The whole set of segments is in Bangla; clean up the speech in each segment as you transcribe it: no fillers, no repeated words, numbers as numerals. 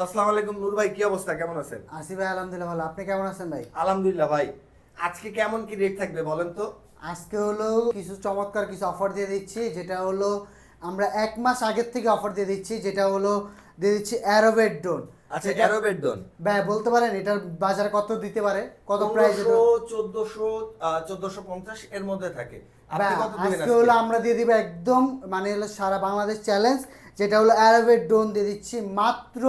আসসালামু আলাইকুম নূর ভাই, কি অবস্থা, কেমন আছেন? আসি ভাই, আলহামদুলিল্লাহ ভালো। আপনি কেমন আছেন ভাই? আলহামদুলিল্লাহ ভাই। আজকে কেমন কি রেট থাকবে বলেন তো? আজকে হলো কিছু চমৎকার কিছু অফার দিয়ে দিচ্ছি, যেটা হলো আমরা 1 মাস আগের থেকে অফার দিয়ে দিচ্ছি, যেটা হলো দিয়ে দিচ্ছি অ্যারোবেট ড্রোন। আচ্ছা, অ্যারোবেট ড্রোন ভাই বলতে পারেন এটার বাজার কত দিতে পারে, কত প্রাইস? 1400 1450 এর মধ্যে থাকে। আপনি কত দিবেন আজকে হলো আমরা দিয়ে দিব একদম, মানে হলো সারা বাংলাদেশ চ্যালেঞ্জ, যেটা হলো অ্যারোবেট ড্রোন দিয়ে দিচ্ছি মাত্র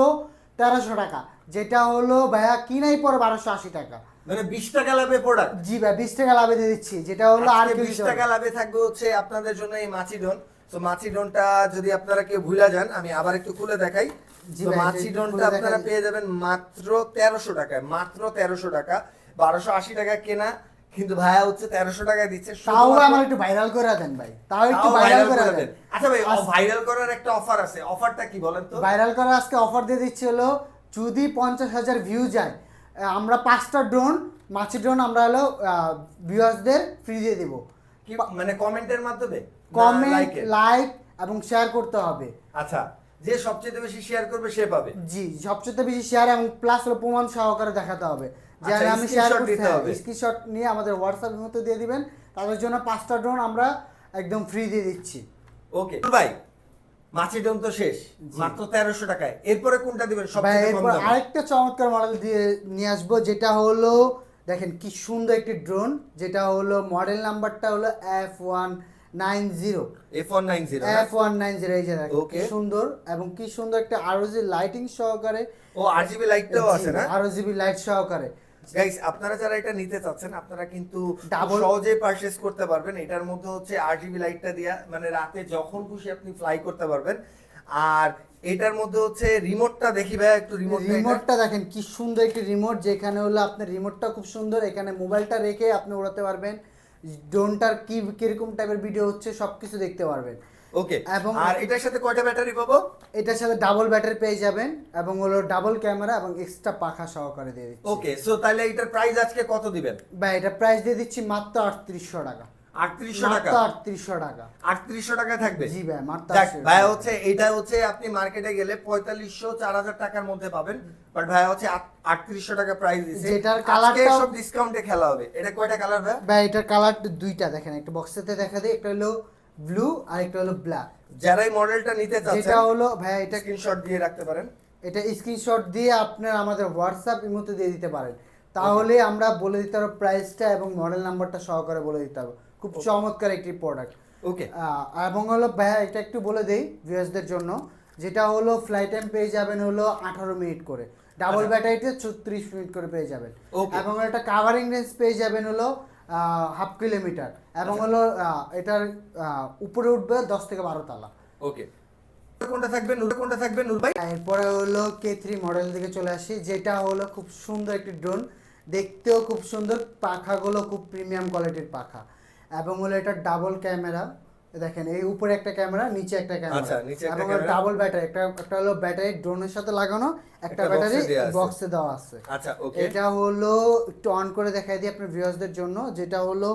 1300 টাকা, যেটা হলো ভাইয়া কিনাই পরে 1280 টাকা। মানে 20 টাকা লাভে প্রোডাক্ট। জি ভাই, 20 টাকা লাভে দিয়ে দিচ্ছি, যেটা হলো আর আজকে কি 20 টাকা লাভে থাকবে হচ্ছে আপনাদের জন্য এই মাছি ড্রোন। তো মাছি ড্রোনটা যদি আপনারা কেউ ভুলে যান, আমি আবার একটু খুলে দেখাই। জি তো ভাই, মাছি একটু ড্রোনটা খুলে আপনারা দেখাই। পেয়ে যাবেন মাত্র 1300 টাকায়, মাত্র 1300 টাকা। 1280 টাকা কেনা, কিন্তু ভাইয়া হচ্ছে 1300 টাকায় দিচ্ছে। তাও আমার একটু ভাইরাল করে দেন ভাই, তাও একটু তাও ভাইরাল viral করে করে দেন। দেন। আচ্ছা ভাই, ভাইরাল করার একটা অফার আছে, অফারটা কি বলেন তো? ভাইরাল করা আজকে অফার দিয়ে দিচ্ছি হলো, যদি 50,000 ভিউ যায়, আমরা 5টা ড্রোন, মাছি ড্রোন আমরা হলো ভিউয়ার্সদের ফ্রি দিয়ে দিব। কি মানে কমেন্টের মাধ্যমে? না কমেন্ট, লাইকের? লাইক এবং শেয়ার করতে হবে। আচ্ছা, যে সবচেয়ে বেশি শেয়ার করবে সে পাবে। জি, সবচেয়ে বেশি শেয়ার এবং প্লাস হলো প্রমাণ সহকারে দেখাতে হবে যে আচ্ছা, আমি শেয়ার screenshot করতে দিতে হবে। স্ক্রিনশট নিয়ে আমাদের হোয়াটসঅ্যাপের মধ্যে দিয়ে দিবেন। তাদের জন্য 5টা ড্রোন আমরা একদম ফ্রি দিয়ে দিচ্ছি। ওকে ভাই, মাছি ড্রোন তো শেষ, মাত্র 1300 টাকায়। এরপরে কোনটা দিবেন ভাই সবচেয়ে কম এরপর দামে? আরেকটা চমৎকার মডেল দিয়ে নিয়ে আসবো, যেটা হলো দেখেন কি সুন্দর একটি ড্রোন, যেটা হলো মডেল নাম্বারটা হলো F190। F190 না? F190 এই যে দেখেন কি Okay. সুন্দর, এবং কি সুন্দর একটা আরওজি লাইটিং সহকারে, ও RGB লাইটটাও আছে না? আরওজিবি লাইট সহকারে। গাইস, আপনারা যারা এটা নিতে চাচ্ছেন, আপনারা কিন্তু Double- সহজেই পারচেজ করতে পারবেন। এটার মধ্যে হচ্ছে RGB লাইটটা দিয়া, মানে রাতে যখন খুশি আপনি ফ্লাই করতে পারবেন। আর এটার মধ্যে হচ্ছে রিমোটটা দেখি ভাই, একটু রিমোটটা দেখেন কি সুন্দর একটি রিমোট, যেখানে হলো আপনার রিমোটটা খুব সুন্দর, এখানে মোবাইলটা রেখে আপনি উড়াতে পারবেন, ড্রোনটার কি কিরকম টাইপের ভিডিও হচ্ছে সবকিছু দেখতে পারবেন। ওকে। এবং আর এটার সাথে কয়টা ব্যাটারি পাবো? এটার সাথে ডাবল ব্যাটারি পেয়ে যাবেন, এবং হলো ডাবল ক্যামেরা এবং এক্সট্রা পাখা সহকারে দিয়ে দিচ্ছি। ওকে, সো তাহলে এটার প্রাইস আজকে কত দিবেন? ভাই এটা প্রাইস দিয়ে দিচ্ছি মাত্র 3800 টাকা। 3800 টাকা? মাত্র 3800 টাকা। 3800 টাকা থাকবে? জি ভাই, মাত্র দেখ 3800 ভাই, টাকা। হচ্ছে এটা হচ্ছে আপনি মার্কেটে গেলে 4500 4000 টাকার মধ্যে পাবেন, বাট ভাই হচ্ছে 3800 টাকা প্রাইস দিছে। যেটার আজকে কালারটাও- সব ডিসকাউন্টে খেলা হবে। এটা কয়টা কালার ভাই? ভাই এটার কালার দুইটা দেখেন, একটা বক্সেতে দেখা দেয়, একটা হলো ব্লু আর একটা হলো ব্ল্যাক। যারা এই মডেলটা নিতে চাচ্ছেন, যেটা হলো ভাই এটা স্ক্রিনশট দিয়ে রাখতে পারেন। এটা স্ক্রিনশট দিয়ে আপনার আমাদের হোয়াটসঅ্যাপ ইমোতে দিয়ে দিতে পারেন, তাহলে আমরা বলে দিতে পারবো প্রাইসটা এবং মডেল নাম্বারটা সহকারে বলে দিতে পারবো। খুব চমৎকার একটি প্রোডাক্ট। ওকে। এবং হলো ভাই এটা একটু বলে দেই ভিউয়ার্সদের জন্য, যেটা হলো ফ্লাইট টাইম পেয়ে যাবেন হলো 18 মিনিট করে, ডাবল আচ্ছা। ব্যাটারিতে 36 মিনিট করে পেয়ে যাবেন। Okay. এবং এটা কাভারিং রেঞ্জ পেয়ে যাবেন হলো 1/2 কিলোমিটার, এবং আচ্ছা। হলো এটার উপরে উঠবে 10 থেকে 12 তালা। ওকে, কোনটা থাকবে নূর, কোনটা থাকবে নূর ভাই? এরপরে হলো K3 মডেল দিকে চলে আসি, যেটা হলো খুব সুন্দর একটি ড্রোন, দেখতেও খুব সুন্দর, পাখাগুলো খুব প্রিমিয়াম কোয়ালিটির পাখা, এবং হলো এটা ডাবল ক্যামেরা। দেখেন এই উপরে একটা ক্যামেরা, নিচে একটা ক্যামেরা, আচ্ছা, নিচে একটা এবং ক্যামেরা। ডাবল ব্যাটারি, একটা হলো ব্যাটারি ড্রোনের সাথে লাগানো, একটা একটা ব্যাটারি box এ দেয়া আছে। বক্সে দেওয়া আছে। আচ্ছা, ওকে। এটা হলো একটু অন করে দেখাই দিই আপনার ভিউয়ার্সদের জন্য, যেটা হলো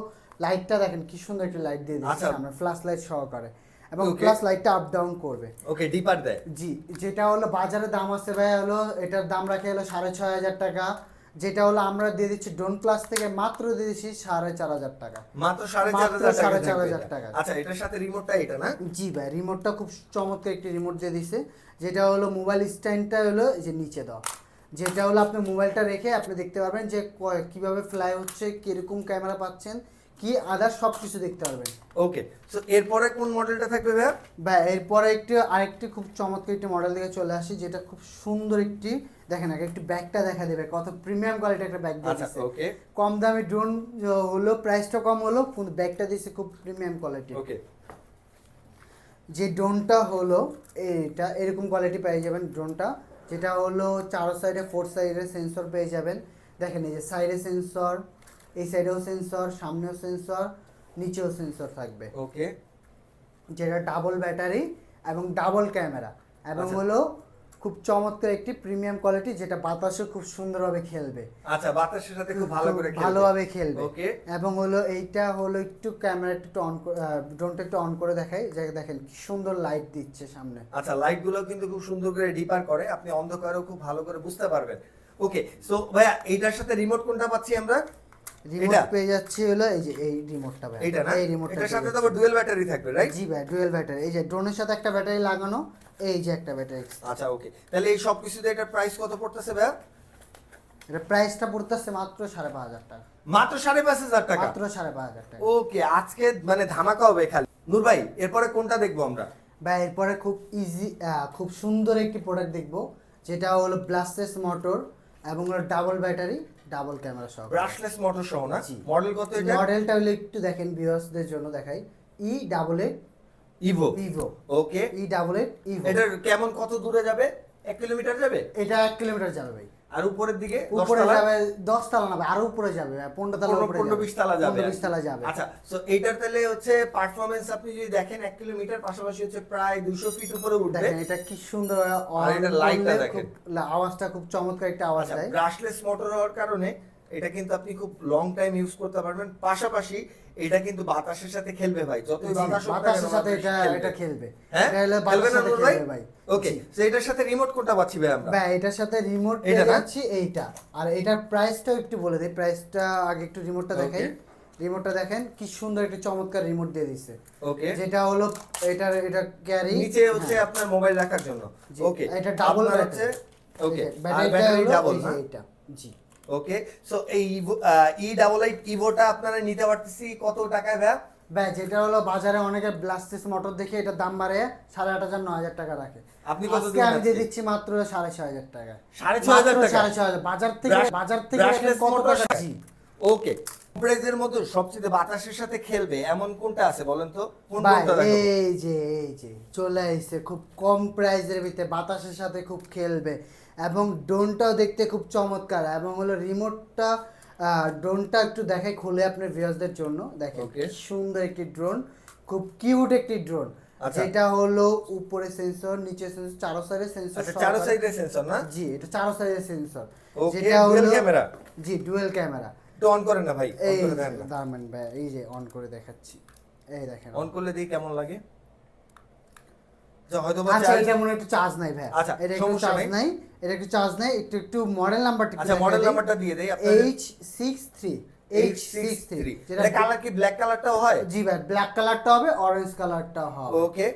লাইটটা দেখেন কি সুন্দর একটা লাইট দিয়ে দিচ্ছি আচ্ছা। আমরা, ফ্ল্যাশ লাইট সহকারে, এবং Okay. প্লাস লাইটটা আপ ডাউন করবে। ওকে, ডিপার দেয়। জি, যেটা হলো বাজারে দাম আছে ভাই হলো, এটার দাম রাখে হলো 6500 টাকা, যেটা হলো আমরা দিয়ে দিচ্ছি ড্রোন প্লাস থেকে মাত্র দিয়ে দিচ্ছি 4500 টাকা। মাত্র মাত্র 4500 টাকা। টাকা। আচ্ছা, এটার সাথে রিমোটটা এটা না? জি ভাই, রিমোটটা খুব চমৎকার একটি রিমোট দিয়ে দিছে, যেটা হলো মোবাইল স্ট্যান্ডটা হলো এই যে নিচে দাও, যেটা হলো আপনি মোবাইলটা রেখে আপনি দেখতে পারবেন যে কিভাবে ফ্লাই হচ্ছে, কিরকম ক্যামেরা পাচ্ছেন, কি আদার্স সব কিছু দেখতে পারবেন। ওকে, সো এরপরে কোন মডেলটা থাকবে ভাই? বা এরপরে আরেকটি খুব চমৎকার একটি মডেল দিকে চলে আসি, যেটা খুব সুন্দর একটি, দেখেন আগে একটু ব্যাগটা দেখা দেবে, কত প্রিমিয়াম কোয়ালিটির একটা ব্যাগ আচ্ছা, দিয়েছে। ওকে। কম দামি ড্রোন হলো, প্রাইসটা কম হলো, কিন্তু ব্যাগটা দিয়েছে খুব প্রিমিয়াম কোয়ালিটি। ওকে, যে ড্রোনটা হলো এটা এরকম কোয়ালিটি পেয়ে যাবেন ড্রোনটা, যেটা হলো 4 সাইডে 4 সাইডে সেন্সর পেয়ে যাবেন। দেখেন এই যে সাইডে সেন্সর, এই সাইডেও সেন্সর, সামনেও সেন্সর, নিচেও সেন্সর থাকবে, ওকে। যেটা ডাবল ব্যাটারি এবং ডাবল ক্যামেরা, এবং আচ্ছা। হলো খুব চমৎকার একটি প্রিমিয়াম কোয়ালিটি, যেটা বাতাসে খুব সুন্দরভাবে খেলবে। আচ্ছা, বাতাসের সাথে খুব ভালো করে খেলবে। ভালোভাবে খেলবে। ওকে। এবং হলো এইটা হলো একটু ক্যামেরা একটু অন, ড্রোনটা একটু অন করে দেখাই, যে দেখেন কি সুন্দর লাইট দিচ্ছে সামনে। আচ্ছা, লাইট গুলো কিন্তু খুব সুন্দর করে ডিপার করে, আপনি অন্ধকারেও খুব ভালো করে বুঝতে পারবেন। ওকে, সো ভাইয়া এইটার সাথে রিমোট কোনটা পাচ্ছি আমরা? রিমোট পেয়ে যাচ্ছি হলো এই যে এই রিমোটটা ভাই, এইটা না? এই রিমোটটা এটার সাথে তো আবার ডুয়াল ব্যাটারি থাকবে, রাইট? জি ভাই, ডুয়াল ব্যাটারি। এই যে ড্রোনের সাথে একটা ব্যাটারি লাগানো, এই যে একটা ব্যাটারি। আচ্ছা, ওকে, তাহলে এই সব কিছুতে এটার প্রাইস কত পড়তেছে ভাইয়া? এটা প্রাইসটা পড়তেছে মাত্র 5,500 টাকা। মাত্র 5,500 টাকা? মাত্র 5,500 টাকা। ওকে, আজকে মানে ধামাকা হবে খালি। নূর ভাই, এরপরে কোনটা দেখবো আমরা? ভাই এরপরে খুব ইজি, খুব সুন্দর একটি প্রোডাক্ট দেখবো, যেটা হলো ব্লাস্টলেস মোটর এবং হলো ডাবল ব্যাটারি, ডাবল ক্যামেরা সহ। ব্রাশলেস মোটর সহ না? জি। মডেল কত এটা? মডেলটা হলো একটু দেখেন ভিউয়ার্সদের জন্য দেখাই, E88 ইভো। ইভো। ওকে, E88 ইভো। এটার কেমন কত দূরে যাবে? 1 কিলোমিটার যাবে? এটা 1 কিলোমিটার যাবে ভাই। আর উপরের দিকে উপরে 10 তলা? যাবে 10 তলা না ভাই, আরো উপরে যাবে, 15 তলা উপরে 15-20 তলা যাবে। 15-20 তলা যাবে। আচ্ছা, সো এইটার তাহলে হচ্ছে পারফরম্যান্স আপনি যদি দেখেন 1 কিলোমিটার, পাশাপাশি হচ্ছে প্রায় 200 ফিট উপরে উঠবে। দেখেন এটা কি সুন্দর, আর এটার লাইটটা দেখেন। আওয়াজটা খুব চমৎকার একটা আওয়াজ আচ্ছা, দেয়। ব্রাশলেস মোটর হওয়ার কারণে এটা কিন্তু আপনি খুব লং টাইম ইউজ করতে পারবেন। পাশাপাশি এটা কিন্তু বাতাসের সাথে খেলবে ভাই, যতই জি, বাতাস হোক না বাতাসের কেন, সাথে বাতাস এটা খেলবে। হ্যাঁ, এটা হলো খেলবে বাতাসের না সাথে নূর ভাই? খেলবে ভাই। ওকে, জি। সো এটার সাথে রিমোট কোনটা পাচ্ছি ভাই আমরা? ভাই এটার সাথে রিমোট এটা পেয়ে না? যাচ্ছি এইটা। আর এটার প্রাইসটাও একটু বলে দিই, প্রাইসটা আগে একটু রিমোটটা দেখাই। রিমোটটা দেখেন কি সুন্দর একটা চমৎকার রিমোট দিয়ে দিছে। ওকে, যেটা হলো এটা ক্যারি, নিচে হচ্ছে আপনার মোবাইল রাখার জন্য। জি, ওকে, এটা ডাবল আপনার ব্যাটারি। ওকে, আর ব্যাটারিটা ব্যাটারি হলো ডাবল এই না? যে এটা। জি। ওকে, সো এই E88 ইভোটা আপনারা নিতে পারতেছি কত টাকায় ভাই? ভাই যেটা হলো বাজারে অনেকে ব্লাস্টেস মোটর দেখে এটার দাম বাড়ে 8,500 9,000 টাকা রাখে। আপনি কত আজকে দিবেন আমি দিয়ে আজকে? দিচ্ছি মাত্র 6,500 টাকা। 6,500 টাকা? 6,500 বাজার থেকে ব্রাশলেস কত মোটর? টাকা? জি। ওকে, প্রাইজের মধ্যে সবচেয়ে বাতাসের সাথে খেলবে এমন কোনটা আছে বলেন তো? কোন ভাই কোনটা দেখাবো? এই যে চলে আইছে খুব কম প্রাইসের ভিতরে, বাতাসের সাথে খুব খেলবে এবং ড্রোনটাও দেখতে খুব চমৎকার, এবং হলো রিমোটটা, ড্রোনটা একটু দেখাই খুলে আপনার ভিউয়ারদের জন্য দেখেন। Okay. কি সুন্দর একটি ড্রোন, খুব কিউট একটি ড্রোন। আচ্ছা। যেটা হলো উপরে সেন্সর, নিচে সেন্সর, চারো সাইডে সেন্সর। আচ্ছা, চারো সাইডে সেন্সর না? জি, এটা চারো সাইডে সেন্সর। Okay, যেটা dual হলো camera? জি, ডুয়াল ক্যামেরা। একটু অন করেন না ভাই, অন এই করে দেন না। দারমান ভাই, এই যে অন করে দেখাচ্ছি, এই দেখেন। অন করলে দেখি কেমন লাগে। হয়তো আচ্ছা, এটা মনে হয় একটু চার্জ নাই ভাই। আচ্ছা, এটা একটু সমস্যা চার্জ নাই। নাই, এটা একটু চার্জ নাই। একটু মডেল নাম্বারটা আচ্ছা, মডেল নাম্বারটা দিয়ে দেই আপনাদের। H63 H63 এটা কালার কি ব্ল্যাক কালারটাও হয়? জি ভাই, ব্ল্যাক কালারটা হবে, অরেঞ্জ কালারটা হবে। ওকে,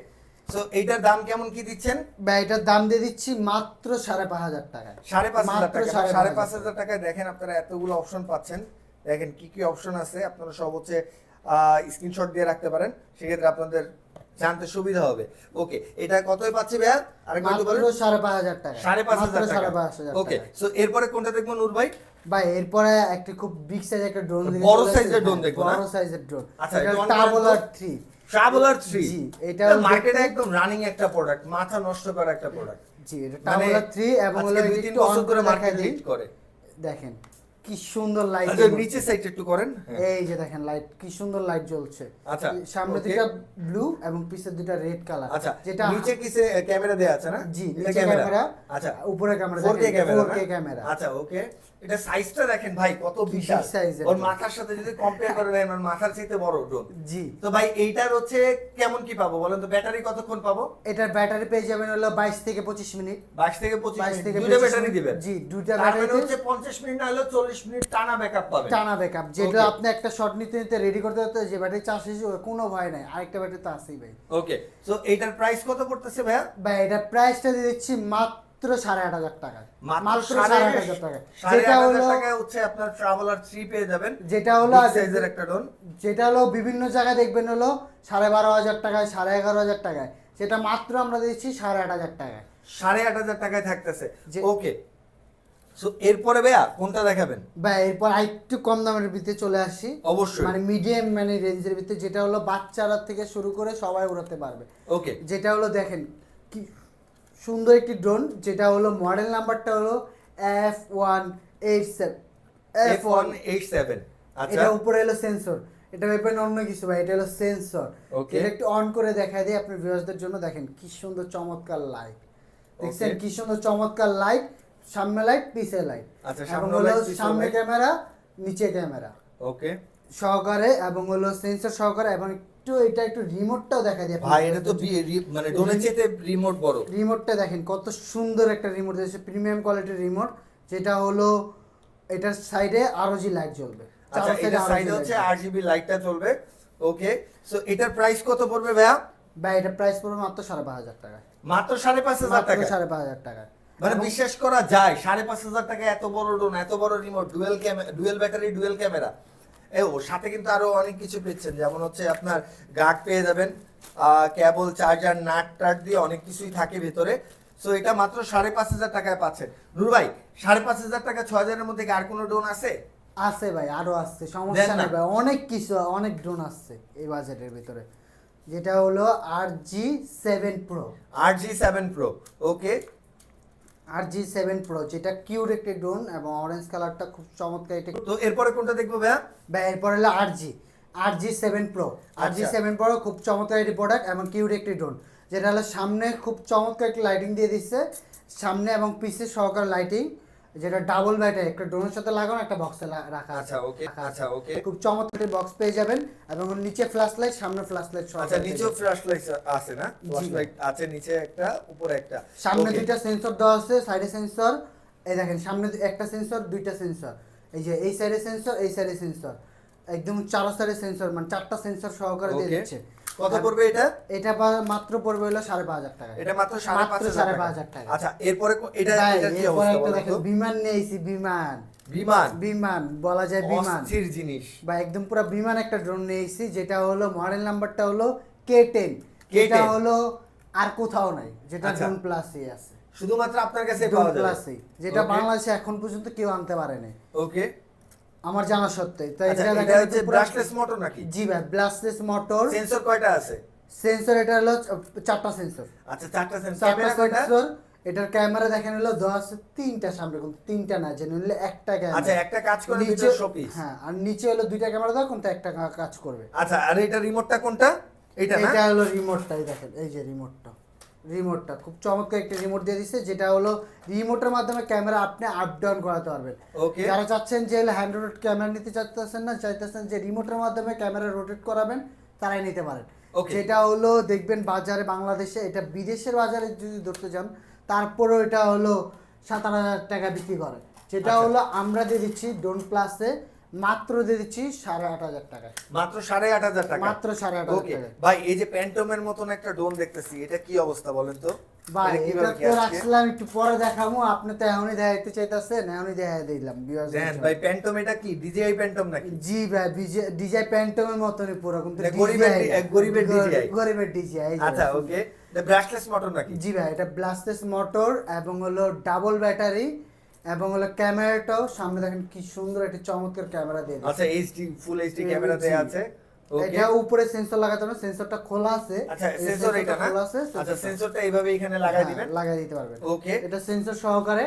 সো এইটার দাম কেমন কি দিচ্ছেন? ভাই এটার দাম দিয়ে দিচ্ছি মাত্র 5,500 টাকা। 5,500 টাকা। 5,500 5,500 টাকায় দেখেন আপনারা এতগুলো অপশন পাচ্ছেন। দেখেন কি কি অপশন আছে, আপনারা সব হচ্ছে স্ক্রিনশট দিয়ে রাখতে পারেন, সেক্ষেত্রে আপনাদের জানতে সুবিধা হবে। ওকে, এটা কতই পাচ্ছি ভাইয়া? আরেকবার একটু মাত্র বলুন। 5,500 টাকা। 5,500 টাকা। 5,500 ওকে, টাকা। সো এরপরে কোনটা দেখবো নূর ভাই? ভাই এরপরে একটা খুব বিগ সাইজ একটা ড্রোন, বড় সাইজের drone দেখবো না? বড় সাইজের ড্রোন। আচ্ছা, এটা এটা টাবলার 3। ট্রাভেলার 3। জি, এটা এটা হলো মার্কেটে দেখতে- একদম রানিং একটা প্রোডাক্ট, মাথা নষ্ট করা একটা প্রোডাক্ট। জি, এটা টাবলার 3 এবং হলো আজকে 2-3 বছর ধরে মার্কেট দেখাই হিট করে। দেখেন কি সুন্দর লাইট। আচ্ছা, নিচে সাইড একটু করেন। এই যে দেখেন লাইট, কি সুন্দর লাইট জ্বলছে। আচ্ছা, সামনে okay. দুটো ব্লু এবং পিছে দুটো রেড কালার। আচ্ছা, যেটা নিচে কিসে ক্যামেরা দেয়া আছে না? জি, এটা নিচে ক্যামেরা, আচ্ছা, উপরে camera, 4K camera. 4K camera. আচ্ছা, ওকে, এটা সাইজটা দেখেন ভাই কত বিশাল। size এর ওর drone। মাথার সাথে যদি কম্পেয়ার করে নেন, ওর মাথার চাইতে বড় ড্রোন। জি, তো ভাই এইটার হচ্ছে কেমন কি পাবো বলেন তো? ব্যাটারি কতক্ষণ পাবো? এটার ব্যাটারি পেয়ে যাবেন হলো 22 থেকে 25 মিনিট। 22 থেকে 25 22 মিনিট থেকে দুটো 25 ব্যাটারি মিনিট। দিবেন? জি, দুইটা তার মানে ব্যাটারি হচ্ছে 50 মিনিট না হলেও 40 মিনিট টানা ব্যাকআপ পাবেন। টানা ব্যাকআপ, যেটা Okay. আপনি একটা শট নিতে নিতে রেডি করতে করতে যে ব্যাটারি চার্জ শেষ হবে, কোনো ভয় নাই, আরেকটা ব্যাটারি তো আছেই ভাই। ওকে, সো এইটার প্রাইস কত পড়তেছে ভাইয়া? ভাই এটা প্রাইসটা দিয়ে দিচ্ছি মাত্র 8,500 টাকা। মাত্র 8,500 টাকা। 8,500 টাকায় হচ্ছে আপনার ট্রাভেলার 3 পেয়ে যাবেন। যেটা হলো সাইজের একটা ড্রোন। যেটা হলো বিভিন্ন জায়গায় দেখবেন হলো 12,500 টাকায়, 11,500 টাকায়, সেটা মাত্র আমরা দিচ্ছি 8,500 টাকায়। 8,500 টাকায় থাকতেছে। যে- ওকে, সো এরপরে ভাইয়া কোনটা দেখাবেন? বা এরপর আরেকটু কম দামের ভিতরে চলে আসি, অবশ্যই। মানে মিডিয়াম মানে রেঞ্জের ভিতরে, যেটা হলো বাচ্চারা থেকে শুরু করে সবাই উড়াতে পারবে। ওকে, যেটা হলো দেখেন কি সুন্দর একটি ড্রোন, যেটা হলো মডেল নাম্বারটা হলো F187 F187। আচ্ছা, এটা উপরে হলো সেন্সর, এটা ভেবেন অন্য কিছু ভাই, এটা হলো সেন্সর। Okay. এটা একটু অন করে দেখাই দিই আপনার ভিউয়ারদের জন্য। দেখেন কি সুন্দর চমৎকার লাইট, দেখছেন Okay. কি সুন্দর চমৎকার লাইট, সামনে লাইট পিছে লাইট, আচ্ছা, এবং সামনে হলো light, পিছে সামনে light। ক্যামেরা নিচে ক্যামেরা ওকে সহকারে, এবং হলো সেন্সর সহকারে, এবং এটা একটু রিমোটটাও দেখা দিয়ে ভাই, এটা তো মানে ড্রোনের চেয়ে রিমোট বড়। রিমোটটা দেখেন কত সুন্দর একটা রিমোট দিয়েছে, প্রিমিয়াম কোয়ালিটির রিমোট, যেটা হলো এটার সাইডে আরওজি লাইট জ্বলবে। আচ্ছা, এটা সাইডে হচ্ছে আরজিবি লাইটটা চলবে। ওকে, সো এটার প্রাইস কত পড়বে ভাইয়া? ভাই এটা প্রাইস পড়বে মাত্র 5,500 টাকা। মাত্র 5,500 মাত্র টাকা। 5,500 টাকা। মানে বিশ্বাস করা যায় 5,500 টাকা এত বড় ড্রোন, এত বড় remote, dual battery, dual camera. ওর সাথে কিন্তু আরো অনেক কিছু পেয়েছেন, যেমন হচ্ছে আপনার গার্ড পেয়ে যাবেন, কেবল, চার্জার, নাট টাট দিয়ে অনেক কিছুই থাকে ভিতরে। সো এটা মাত্র 5,500 টাকায় পাচ্ছেন। নূর ভাই, 5,500 টাকা 6,000 এর মধ্যে কি আর কোনো ড্রোন আছে? আছে ভাই, আরো আছে, সমস্যা দেন না। নেই ভাই, অনেক কিছু, অনেক ড্রোন আসছে এই বাজেটের ভিতরে, যেটা হলো RG7 Pro। RG7 Pro। ওকে, RG7 Pro যেটা কিউট একটি ড্রোন, এবং অরেঞ্জ কালারটা খুব চমৎকার একটা। তো এরপরে কোনটা দেখবো ভাইয়া? ভাই এরপর হলো RG7 Pro। আচ্ছা। RG7 Pro খুব চমৎকার একটি প্রোডাক্ট এবং কিউট একটি ড্রোন, যেটা হলো সামনে খুব চমৎকার একটা লাইটিং দিয়ে দিচ্ছে, সামনে এবং পিছে সহকার লাইটিং, যেটা ডাবল ব্যাটারি, একটা ড্রোনের সাথে লাগানো, একটা বক্সে রাখা আছে। আচ্ছা, ওকে, আচ্ছা, ওকে। খুব চমৎকার বক্স পেয়ে যাবেন, এবং নিচে ফ্ল্যাশ লাইট, সামনে ফ্ল্যাশ লাইট সহ। আচ্ছা, নিচেও ফ্ল্যাশ লাইট আছে না? ফ্ল্যাশ লাইট আছে নিচে একটা, উপরে একটা। সামনে Okay. দুইটা সেন্সর দেওয়া আছে, সাইডে সেন্সর, এই দেখেন সামনে একটা সেন্সর, দুইটা সেন্সর, এই যে এই সাইডে সেন্সর, এই সাইডে সেন্সর, একদম চারো সাইডে সেন্সর, মানে 4টা সেন্সর সহকারে দিয়ে Okay. দিচ্ছে। কত পড়বে এটা? এটা মাত্র পড়বে হলো 5,500 টাকা। এটা মাত্র মাত্র 5,500 টাকা। আচ্ছা, এরপরে এটা ভাই, এটা কি এরপরে অবস্থা একটা বলেন দেখেন তো? বিমান নিয়েছি, বিমান, বিমান, বিমান বলা যায়, বিমান অস্থির জিনিস। বা একদম পুরো বিমান একটা ড্রোন নিয়েছি, যেটা হলো মডেল নাম্বারটা হলো K10। এটা হলো আর কোথাও নাই, যেটা আচ্ছা। ড্রোন প্লাসই আছে, শুধুমাত্র আপনার কাছে ড্রোন পাওয়া যাবে। প্লাসই, যেটা Okay. বাংলাদেশে এখন পর্যন্ত কেউ আনতে পারেনি ওকে, আমার জানা সত্ত্বে। তো আচ্ছা, এটা এটা দেখেন হচ্ছে পুরো- ব্রাশলেস মোটর নাকি? জি ভাই, ব্লাস্টলেস মোটর, সেন্সর কয়টা আছে? সেন্সর এটা হলো 4টা সেন্সর। আচ্ছা, 4টা সেন্সর। 4টা ক্যামেরা কয়টা? সেন্সর, এটার ক্যামেরা দেখেন হলো 3টা সামনে, কিন্তু 3টা না, জেনুইনলি একটা ক্যামেরা। আচ্ছা, একটা কাজ করে নিচে দুটো শোপিস। হ্যাঁ, আর নিচে হলো 2টা ক্যামেরা দাও, কিন্তু একটা কাজ করবে। আচ্ছা, আর এটা রিমোটটা কোনটা? এটা না? এটা হলো রিমোটটাই দেখেন, এই যে রিমোটটা খুব চমৎকার একটা রিমোট দিয়ে দিচ্ছে, যেটা হলো রিমোটের মাধ্যমে ক্যামেরা আপনি আপ ডাউন করাতে পারবেন। ওকে। যারা চাচ্ছেন যে হ্যান্ড রোটেট ক্যামেরা নিতে চাচ্ছেন না, চাইতেছেন যে রিমোটের মাধ্যমে ক্যামেরা রোটেট করাবেন, তারাই নিতে পারেন। Okay. যেটা হলো দেখবেন বাজারে, বাংলাদেশে এটা, বিদেশের বাজারে যদি ধরতে যান তারপরেও এটা হলো 17,000 টাকা বিক্রি করে, যেটা আচ্ছা। হলো আমরা দিয়ে দিচ্ছি ড্রোন প্লাসে মাত্র দিয়ে দিচ্ছি 8,500 টাকায়। মাত্র 8,500 টাকা। মাত্র 8,500 ওকে টাকায়। ভাই, এই যে প্যান্টমের মতন একটা ড্রোন দেখতেছি, এটা কি অবস্থা বলেন তো? ভাই এটা এটা কিভাবে কি তো আসছে? রাখছিলাম একটু পরে দেখাবো, আপনি তো এখনই দেখাইতে চাইতেছেন, এখনই দেখাই দিলাম viewers দের দেন জন্য। ভাই, প্যান্টম এটা কি ডিজিআই প্যান্টম নাকি? জি ভাই, ডিজাই প্যান্টমের মতনই পুরো, কিন্তু এটা গরিবের DJI না। গরিবের DJI। গরিবের DJI, এই যে আচ্ছা, দেখুন। ওকে। এটা ব্রাশলেস মোটর নাকি? জি ভাই, এটা ব্লাস্টেস মোটর, এবং হলো ডাবল ব্যাটারি, এবং হলো ক্যামেরাটাও সামনে দেখেন কি সুন্দর একটা চমৎকার ক্যামেরা দিয়ে দিয়েছে। আচ্ছা, এইচডি, ফুল এইচডি ক্যামেরা দেয়া আছে। ওকে। এটা উপরে সেন্সর লাগাতে হবে, সেন্সরটা খোলা আছে। আচ্ছা, এই সেন্সর এটা না? খোলা আছে, আচ্ছা, সেন্সরটা। সেন্সরটা এইভাবে এখানে লাগাই হ্যাঁ, দিবেন। লাগাই দিতে পারবেন। ওকে। এটা সেন্সর সহকারে,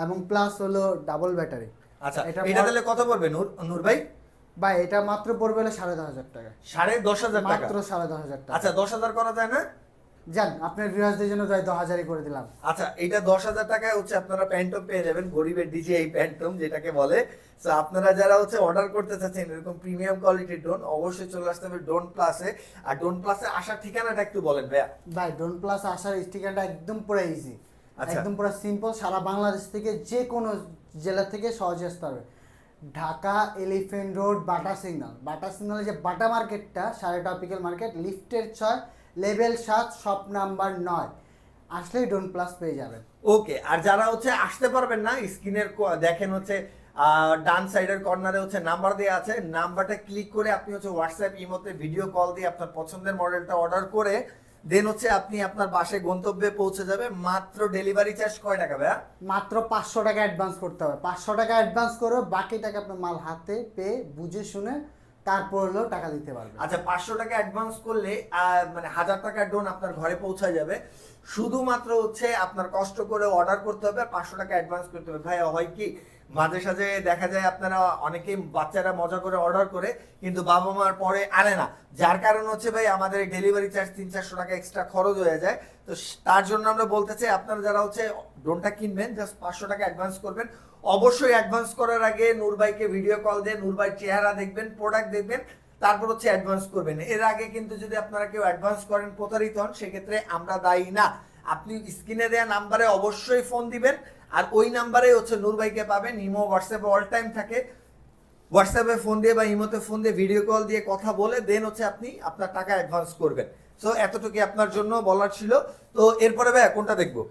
এবং প্লাস হলো ডাবল ব্যাটারি। আচ্ছা, এটা এটা তাহলে কত পড়বে নূর ভাই? ভাই এটা মাত্র পড়বে হলো 10,500 টাকা। 10,500 টাকা। মাত্র 10,500 টাকা। আচ্ছা, 10,000 করা যায় না? যান, আপনার ভিউয়ারদের জন্য যাই 10,000ই করে দিলাম। আচ্ছা, এটা 10,000 টাকায় হচ্ছে আপনারা প্যান্টম পেয়ে যাবেন, গরিবের ডিজিআই প্যান্টম যেটাকে বলে। সো আপনারা যারা হচ্ছে অর্ডার করতে চাচ্ছেন এরকম প্রিমিয়াম কোয়ালিটির ড্রোন, অবশ্যই চলে আসতে হবে ড্রোন প্লাসে। আর ড্রোন প্লাসে আসার ঠিকানাটা একটু বলেন ভাইয়া। ভাই ড্রোন প্লাস আসার স্টিকারটা একদম পুরো ইজি, আচ্ছা। একদম পুরো সিম্পল, সারা বাংলাদেশ থেকে যে কোনো জেলা থেকে সহজে আসতে পারবে। ঢাকা এলিফ্যান্ট রোড, বাটা সিগনালে যে বাটা মার্কেটটা, সাড়ে টপিক্যাল মার্কেট, লিফটের 6, লেভেল 7, শপ নাম্বার 9, আসলেই ড্রোন প্লাস পেয়ে যাবেন। ওকে, আর যারা হচ্ছে আসতে পারবেন না, স্ক্রিনের দেখেন হচ্ছে ডান সাইডের কর্নারে হচ্ছে নাম্বার দেওয়া আছে, নাম্বারটা ক্লিক করে আপনি হচ্ছে হোয়াটসঅ্যাপ, ইমোতে ভিডিও কল দিয়ে আপনার পছন্দের মডেলটা অর্ডার করে দেন হচ্ছে আপনি আপনার বাসায় গন্তব্যে পৌঁছে যাবে। মাত্র ডেলিভারি চার্জ কয় টাকা ভাইয়া? মাত্র 500 টাকা অ্যাডভান্স করতে হবে, 500 টাকা অ্যাডভান্স করে বাকি টাকা আপনার মাল হাতে পেয়ে বুঝে শুনে তারপর হলো টাকা দিতে পারবেন। আচ্ছা, 500 টাকা অ্যাডভান্স করলে মানে 1,000 টাকার ড্রোন আপনার ঘরে পৌঁছায় যাবে। শুধুমাত্র হচ্ছে আপনার কষ্ট করে অর্ডার করতে হবে, 500 টাকা অ্যাডভান্স করতে হবে। ভাই হয় কি মাঝে সাঝে দেখা যায় আপনারা অনেকেই বাচ্চারা মজা করে অর্ডার করে কিন্তু বাবা মার পরে আনে না, যার কারণ হচ্ছে ভাই আমাদের ডেলিভারি চার্জ 300-400 টাকা এক্সট্রা খরচ হয়ে যায়। তো তার জন্য আমরা বলতে চাই আপনারা যারা হচ্ছে ড্রোনটা কিনবেন জাস্ট 500 টাকা অ্যাডভান্স করবেন। অবশ্যই অ্যাডভান্স করার আগে নূর ভাইকে ভিডিও কল দিয়ে নূর ভাইয়ের চেহারা দেখবেন, প্রোডাক্ট দেখবেন, তারপর হচ্ছে অ্যাডভান্স করবেন। এর আগে কিন্তু যদি আপনারা কেউ অ্যাডভান্স করেন প্রতারিত হন সেক্ষেত্রে আমরা দায়ী না। আপনি স্ক্রিনে দেওয়া নাম্বারে অবশ্যই ফোন দিবেন, আর ওই নাম্বারে হচ্ছে নূর ভাইকে পাবেন। ইমো হোয়াটসঅ্যাপে অল টাইম থাকে, হোয়াটসঅ্যাপে ফোন দিয়ে বা ইমোতে ফোন দিয়ে ভিডিও কল দিয়ে কথা বলে দেন হচ্ছে আপনি আপনার টাকা অ্যাডভান্স করবেন। সো এতটুকু আপনার জন্য বলার ছিল। তো এরপরে ভাই কোনটা দেখবো?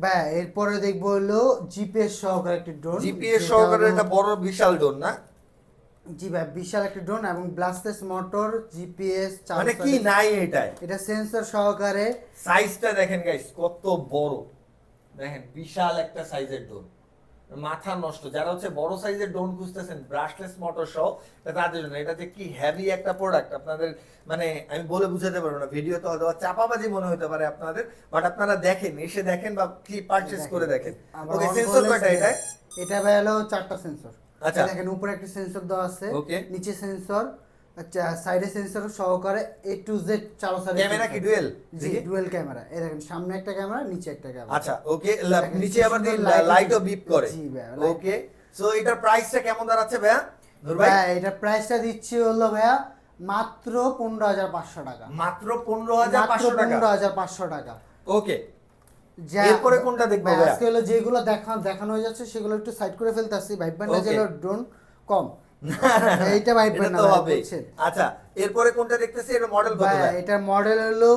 ভাই এরপরে দেখবো হলো জিপিএস সহকারে একটি ড্রোন। জিপিএস সহকারে একটা বড় বিশাল ড্রোন না? জি ভাই, বিশাল একটা ড্রোন এবং ব্লাস্টেস মোটর, জিপিএস, মানে কি নাই এটায়? এটা সেন্সর সহকারে। সাইজটা দেখেন গাইস কত বড়, দেখেন বিশাল একটা সাইজের ড্রোন, মাথা নষ্ট। যারা হচ্ছে বড় সাইজের ড্রোন খুঁজতেছেন ব্রাশলেস মোটর সহ, তাদের জন্য এটা যে কি হেভি একটা প্রোডাক্ট আপনাদের মানে আমি বলে বুঝাতে পারবো না। ভিডিও তো হয়তো চাপাবাজি মনে হতে পারে আপনাদের, বাট আপনারা দেখেন, এসে দেখেন বা কি পারচেজ করে দেখেন। ওকে, সেন্সর কয়টা এটা? এটা ভাই হলো 4টা সেন্সর। আচ্ছা, দেখেন উপরে একটা সেন্সর দেওয়া আছে, ওকে, নিচে সেন্সর, আচ্ছা সাইডে সেন্সর সহকারে A to Z 4 সাইডে। ক্যামেরা কি ডুয়েল? জি ডুয়েল ক্যামেরা। এই দেখেন সামনে একটা ক্যামেরা, নিচে একটা ক্যামেরা। আচ্ছা ওকে, নিচে আবার লাইটও বিপ করে। জি ভাই। ওকে, সো এটার প্রাইসটা কেমন দাঁড়াচ্ছে ভাইয়া নূর ভাই? ভাই এটা প্রাইসটা দিচ্ছি হলো ভাইয়া মাত্র 15,500 টাকা। মাত্র 15,500 টাকা? 15,500 টাকা। ওকে, এরপরে কোনটা দেখবো ভাই? আজকে হলো যেগুলো দেখানো হয়ে যাচ্ছে সেগুলো একটু সাইড করে ফেলতাছি। ভাইবেন না যে ড্রোন কম, এইটা ভাইবেন না ভাই। আচ্ছা, এরপরে কোনটা দেখতেছি? এর মডেল কত ভাই? এটা মডেল হলো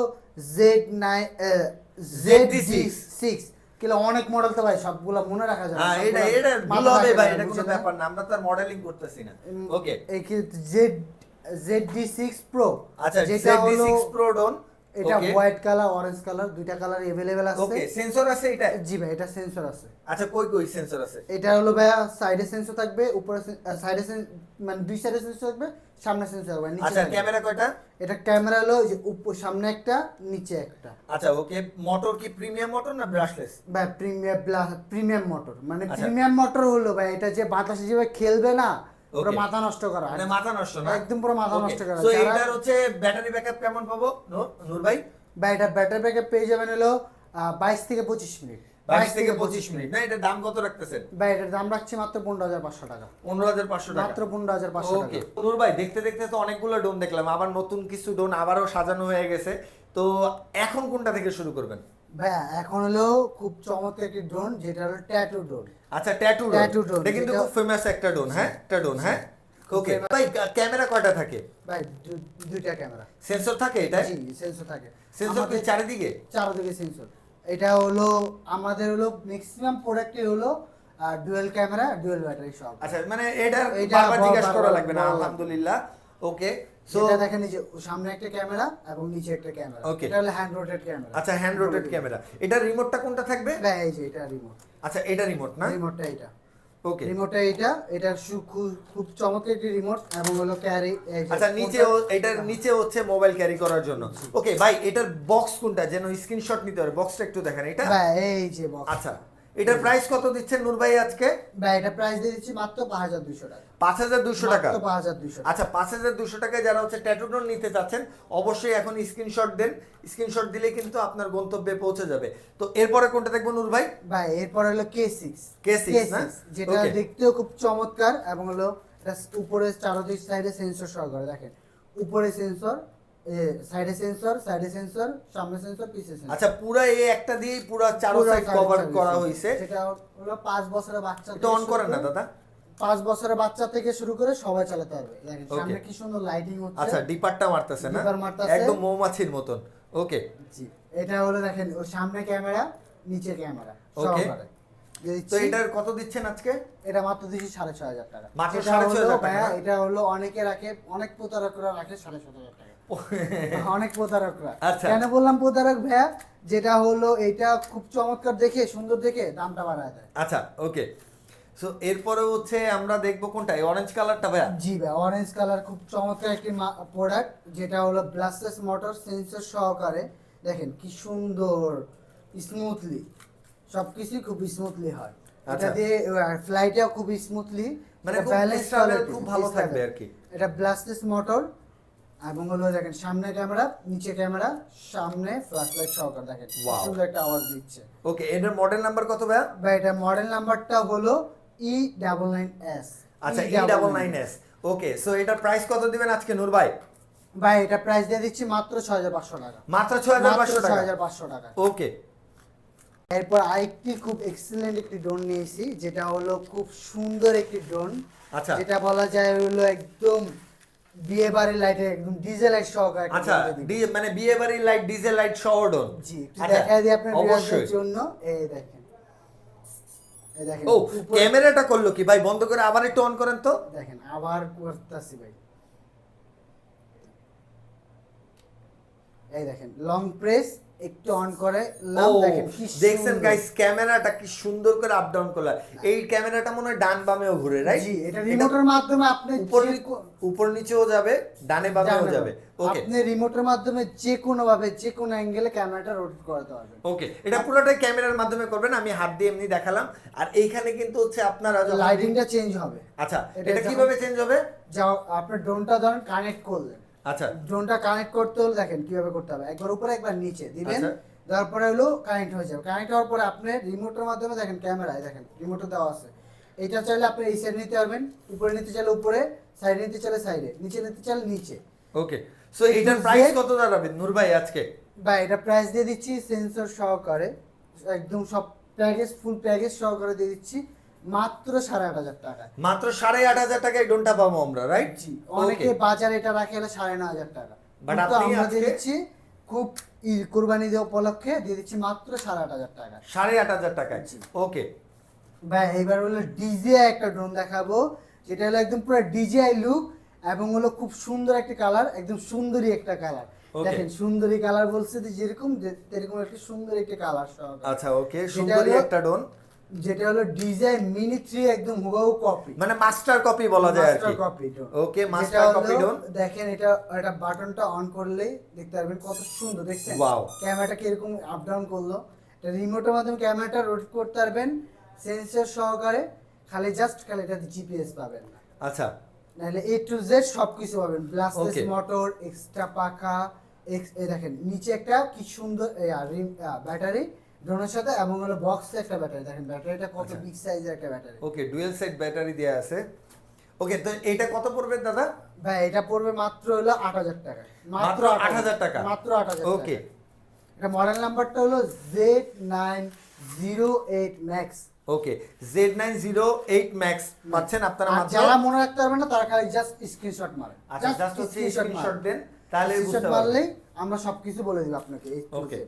Z9 ZD6 কিলো। অনেক মডেল তো ভাই, সবগুলো মনে রাখা যাবে না। হ্যাঁ, এটা ভালো হবে ভাই, এটা কোনো ব্যাপার না, আমরা তো আর মডেলিং করতেছি না। ওকে, এই কি ZD6 Pro। আচ্ছা, যেটা হলো ZD6 Pro ড্রোন। এটা হোয়াইট কালার, অরেঞ্জ কালার, দুইটা কালার अवेलेबल আছে। ওকে, সেন্সর আছে এটা? জি ভাই, এটা সেন্সর আছে। আচ্ছা, কই কই সেন্সর আছে? এটা হলো ভাই সাইডে সেন্সর থাকবে, উপরে সাইডে মানে দুই সাইডে সেন্সর থাকবে, সামনে সেন্সর থাকবে, নিচে। আচ্ছা, ক্যামেরা কয়টা? এটা ক্যামেরা হলো যে সামনে একটা, নিচে একটা। আচ্ছা ওকে, মোটর কি প্রিমিয়াম মোটর না ব্রাশলেস? ভাই প্রিমিয়াম মোটর। মানে প্রিমিয়াম মোটর হলো ভাই এটা যে বাতাসে যেভাবে খেলবে না, পুরো মাথা নষ্ট করা। মানে মাথা নষ্ট না? একদম পুরো মাথা নষ্ট করা। সো এটার হচ্ছে ব্যাটারি ব্যাকআপ কেমন পাবো নূর ভাই? ভাই এটা ব্যাটারি ব্যাকআপ পেয়ে যাবেন হলো 22 থেকে 25 মিনিট। 22 থেকে 25 মিনিট না? এটার দাম কত রাখতেছেন? ভাই এটার দাম রাখছি মাত্র 15,500 টাকা। 15,500 টাকা? মাত্র 15,500 টাকা। ওকে নূর ভাই, দেখতে দেখতে তো অনেকগুলো ড্রোন দেখলাম, আবার নতুন কিছু ড্রোন আবারও সাজানো হয়ে গেছে। তো এখন কোনটা থেকে শুরু করবেন? ভাই এখন হলো খুব চমৎকার একটি ড্রোন, যেটা হলো ট্যাটু ড্রোন। আচ্ছা, ট্যাটু ড্রোন, এটা কিন্তু খুব ফেমাস একটা ড্রোন। হ্যাঁ, একটা ড্রোন। হ্যাঁ ওকে ভাই, ক্যামেরা কয়টা থাকে ভাই? দুইটা ক্যামেরা। সেন্সর থাকে এটা? জি সেন্সর থাকে। সেন্সর কি চারিদিকে? চারদিকে সেন্সর। এটা হলো আমাদের হলো ম্যাক্সিমাম প্রোডাক্টে হলো ডুয়াল ক্যামেরা, ডুয়াল ব্যাটারি সব। আচ্ছা, মানে এটার বারবার জিজ্ঞাসা করা লাগবে না, আলহামদুলিল্লাহ। ওকে, সো এটা দেখেন এই যে সামনে একটা ক্যামেরা এবং নিচে একটা ক্যামেরা। এটা হলো হ্যান্ড রোটেট ক্যামেরা। আচ্ছা, হ্যান্ড রোটেট ক্যামেরা। এটার রিমোটটা কোনটা থাকবে? ভাই এই যে এটা রিমোট। আচ্ছা, এটা রিমোট না? রিমোটটা এটা। ওকে, রিমোটটা এটা খুব চমৎকার একটি রিমোট এবং হলো ক্যারি। আচ্ছা, এটার নিচে হচ্ছে মোবাইল ক্যারি করার জন্য। ওকে ভাই, এটার বক্স কোনটা যেন স্ক্রিনশট নিতে পারে? বক্সটা একটু দেখেন এটা। ভাই এই যে বক্স। আচ্ছা, এটার প্রাইস কত দিচ্ছেন নূর ভাই আজকে? ভাই এটা প্রাইস দিয়ে দিচ্ছি মাত্র 5,200 টাকা। 5,200 টাকা? মাত্র 5,200 টাকা। আচ্ছা, 5,200 টাকায় যারা হচ্ছে ট্যাটু ড্রোন নিতে চাচ্ছেন অবশ্যই এখন স্ক্রিনশট দেন। স্ক্রিনশট দিলে কিন্তু আপনার গন্তব্যে পৌঁছে যাবে। তো এরপরে কোনটা দেখবো নূর ভাই? ভাই এরপর হলো K6 না? যেটা দেখতেও খুব চমৎকার এবং হলো এটা উপরে চারদিক সাইডে সেন্সর সহকারে। দেখেন উপরে সেন্সর, সাইডে সেন্সর, সামনে সেন্সর, পিছে সেন্সর। আচ্ছা, পুরো এই একটা দিয়েই পুরো চারো সাইড কভার করা হয়েছে। যেটা হলো 5 বছরের বাচ্চা। এটা অন করেন না দাদা? 5 বছরের বাচ্চা থেকে শুরু করে সবাই চালাতে পারবে। দেখেন সামনে কি সুন্দর লাইটিং হচ্ছে। আচ্ছা, ডিপারটা মারতেছে না? ডিপার মারতেছে একদম মৌমাছির মতন। ওকে জি, এটা হলো দেখেন ওর সামনে ক্যামেরা, নিচে ক্যামেরা ওকে। সহকারে। তো এটার কত দিচ্ছেন আজকে? এটা মাত্র দিচ্ছি 6,500 টাকা। মাত্র এটা 6,500 হলো টাকা? ভাইয়া এটা হলো অনেকে রাখে, অনেক প্রতারকরা রাখে 7,500 টাকা। অনেক প্রতারকরা। আচ্ছা, কেন বললাম প্রতারক ভাইয়া? যেটা হলো এটা খুব চমৎকার দেখে, সুন্দর দেখে দামটা বাড়ায় দেয়। আচ্ছা ওকে, সো এরপরে হচ্ছে আমরা দেখবো কোনটা, এই অরেঞ্জ কালারটা ভাইয়া? জি ভাই, অরেঞ্জ কালার খুব চমৎকার একটি প্রোডাক্ট, যেটা হলো ব্লাস্টেস মোটর সেন্সর সহকারে, দেখেন কি সুন্দর স্মুথলি, সবকিছু খুব স্মুথলি হয়। এটা আচ্ছা। দিয়ে ফ্লাইটেও খুব স্মুথলি, মানে খুব স্টেবল, খুব ভালো থাকবে আর কি। এটা ব্লাস্টলেস মোটর এবং হলো দেখেন সামনে ক্যামেরা, নিচে ক্যামেরা, সামনে ফ্ল্যাশ লাইট সহকারে দেখেন কি Wow. সুন্দর একটা আওয়াজ দিচ্ছে। ওকে, এটার মডেল নাম্বার কত ভাইয়া? বা এটা মডেল নাম্বারটা হলো E99S। আচ্ছা, E99S। ওকে, সো এটার প্রাইস কত দিবেন আজকে নূর ভাই? ভাই এটা প্রাইস দিয়ে দিচ্ছি মাত্র 6500 টাকা। মাত্র 6500 টাকা। 6500 টাকা। ওকে, এরপর আরেকটি খুব এক্সিলেন্ট একটি ড্রোন নিয়েছি, যেটা হলো খুব সুন্দর একটি ড্রোন। আচ্ছা। যেটা বলা যায় হলো একদম বিয়ে বাড়ির লাইটের একদম ডিজেল লাইট সহকারে একটা আচ্ছা, drone দিয়ে দিচ্ছি। মানে বিয়ে বাড়ির লাইট, ডিজেল লাইট সহ ড্রোন। জি, একটু আচ্ছা, দেখাই দিই আপনার অবশ্যই। ভিউয়ারদের জন্য। এই দেখেন, এই দেখেন ও, উপরে- ক্যামেরাটা করলো কি ভাই? বন্ধ করে আবার একটু অন করেন তো। দেখেন আবার করতেছি ভাই। এই দেখেন লং প্রেস একটু অন করে ও, দেখেন কি দেখছেন সুন্দর। গাইস, ক্যামেরাটা কি সুন্দর করে আপ ডাউন করলা। এই ক্যামেরাটা মনে হয় ডান বামেও ঘুরে, রাইট? জি, এটা রিমোটের মাধ্যমে আপনি উপর নিচেও যাবে, ডানে বামেও যাবে। ওকে, আপনি রিমোটের মাধ্যমে যে কোনো ভাবে যে কোনো অ্যাঙ্গেলে ক্যামেরাটা রোটেট করাতে পারবেন। ওকে, এটা পুরোটাই ক্যামেরার মাধ্যমে করবেন। আমি হাত দিয়ে এমনি দেখালাম। আর এইখানে কিন্তু হচ্ছে আপনারা যখন লাইটিংটা চেঞ্জ হবে। আচ্ছা, এটা এটা যখন- কিভাবে চেঞ্জ হবে? যা আপনি ড্রোনটা ধরেন কানেক্ট করলেন, আচ্ছা, ড্রোনটা কানেক্ট করতে হলে দেখেন কিভাবে করতে হবে, একবার উপরে একবার নিচে দিবেন, আচ্ছা। তারপরে হলো কানেক্ট হয়ে যাবে। কানেক্ট হওয়ার পরে আপনি রিমোটের মাধ্যমে দেখেন ক্যামেরায় দেখেন রিমোটে দেওয়া আছে, এটা চাইলে আপনি এই সাইড নিতে পারবেন, উপরে নিতে চাইলে উপরে, সাইডে নিতে চাইলে সাইডে, নিচে নিতে চাইলে নিচে। ওকে, সো এটার প্রাইস কত দাঁড়াবে নূর ভাই আজকে? বা এটা প্রাইস দিয়ে দিচ্ছি সেন্সর সহকারে, একদম সব প্যাকেজ ফুল প্যাকেজ সহকারে দিয়ে দিচ্ছি মাত্র 8500 টাকা। মাত্র 8500 টাকায় ড্রোনটা পাবো আমরা, রাইট? জি, অনেকে বাজারে এটা রাখে হলো 9500 টাকা, But কিন্তু আপনি আমরা দিয়ে আজকে- দিচ্ছি খুব কুরবানি দেওয়া উপলক্ষে দিয়ে দিচ্ছি মাত্র 8500 টাকা। 8500 টাকায়। জি। ওকে, ভাই এবার হলো ডিজিআই একটা ড্রোন দেখাবো, যেটা হলো একদম পুরো ডিজিআই লুক এবং হলো খুব সুন্দর একটা কালার, একদম সুন্দরী একটা কালার। Okay. দেখেন সুন্দরী কালার বলছে যে যেরকম এরকম একটা সুন্দর একটা কালার সহ। আচ্ছা, ওকে, যেটা সুন্দরী হলো- একটা ড্রোন, যেটা হলো ডিজাইন মিনি 3 একদম হুবহু কপি, মানে মাস্টার কপি বলা যায় আর কি। Master copy drone. ওকে, যেটা মাস্টার হলো- কপি ড্রোন। দেখেন এটা এটা বাটনটা অন করলেই দেখতে পারবেন কত সুন্দর, দেখছেন Wow. ক্যামেরাটা কিরকম আপ ডাউন করলো। এটা রিমোটের মাধ্যমে ক্যামেরাটা রোটেট করতে পারবেন সেন্সর সহকারে, খালি এটাতে জিপিএস পাবেন না, আচ্ছা, নাহলে এ টু জেড সবকিছু পাবেন। ব্লাস্টলেস Okay. মোটর, এক্সট্রা পাখা, এই দেখেন নিচে একটা কি সুন্দর ব্যাটারি ড্রোনের সাথে, এবং হলো বক্সে একটা ব্যাটারি, দেখেন ব্যাটারিটা কত আচ্ছা। বিগ সাইজের একটা ব্যাটারি। ওকে, ডুয়েল সেট ব্যাটারি দেয়া আছে। ওকে, তো এটা কত পড়বে দাদা? ভাই এটা পড়বে মাত্র হলো 8000 টাকা। মাত্র 8000 টাকা। মাত্র 8000 টাকা। ওকে, এটা মডেল নাম্বারটা হলো Z908 Max। ওকে, Z908 Max পাচ্ছেন আপনারা আর মাত্র। যারা মনে রাখতে পারবেন না তারা খালি জাস্ট স্ক্রিনশট মারেন। আচ্ছা, জাস্ট হচ্ছে স্ক্রিনশট দেন, তাহলে বুঝতে স্ক্রিনশট পারবেন। মারলেই আমরা সবকিছু বলে দিব আপনাকে। Okay.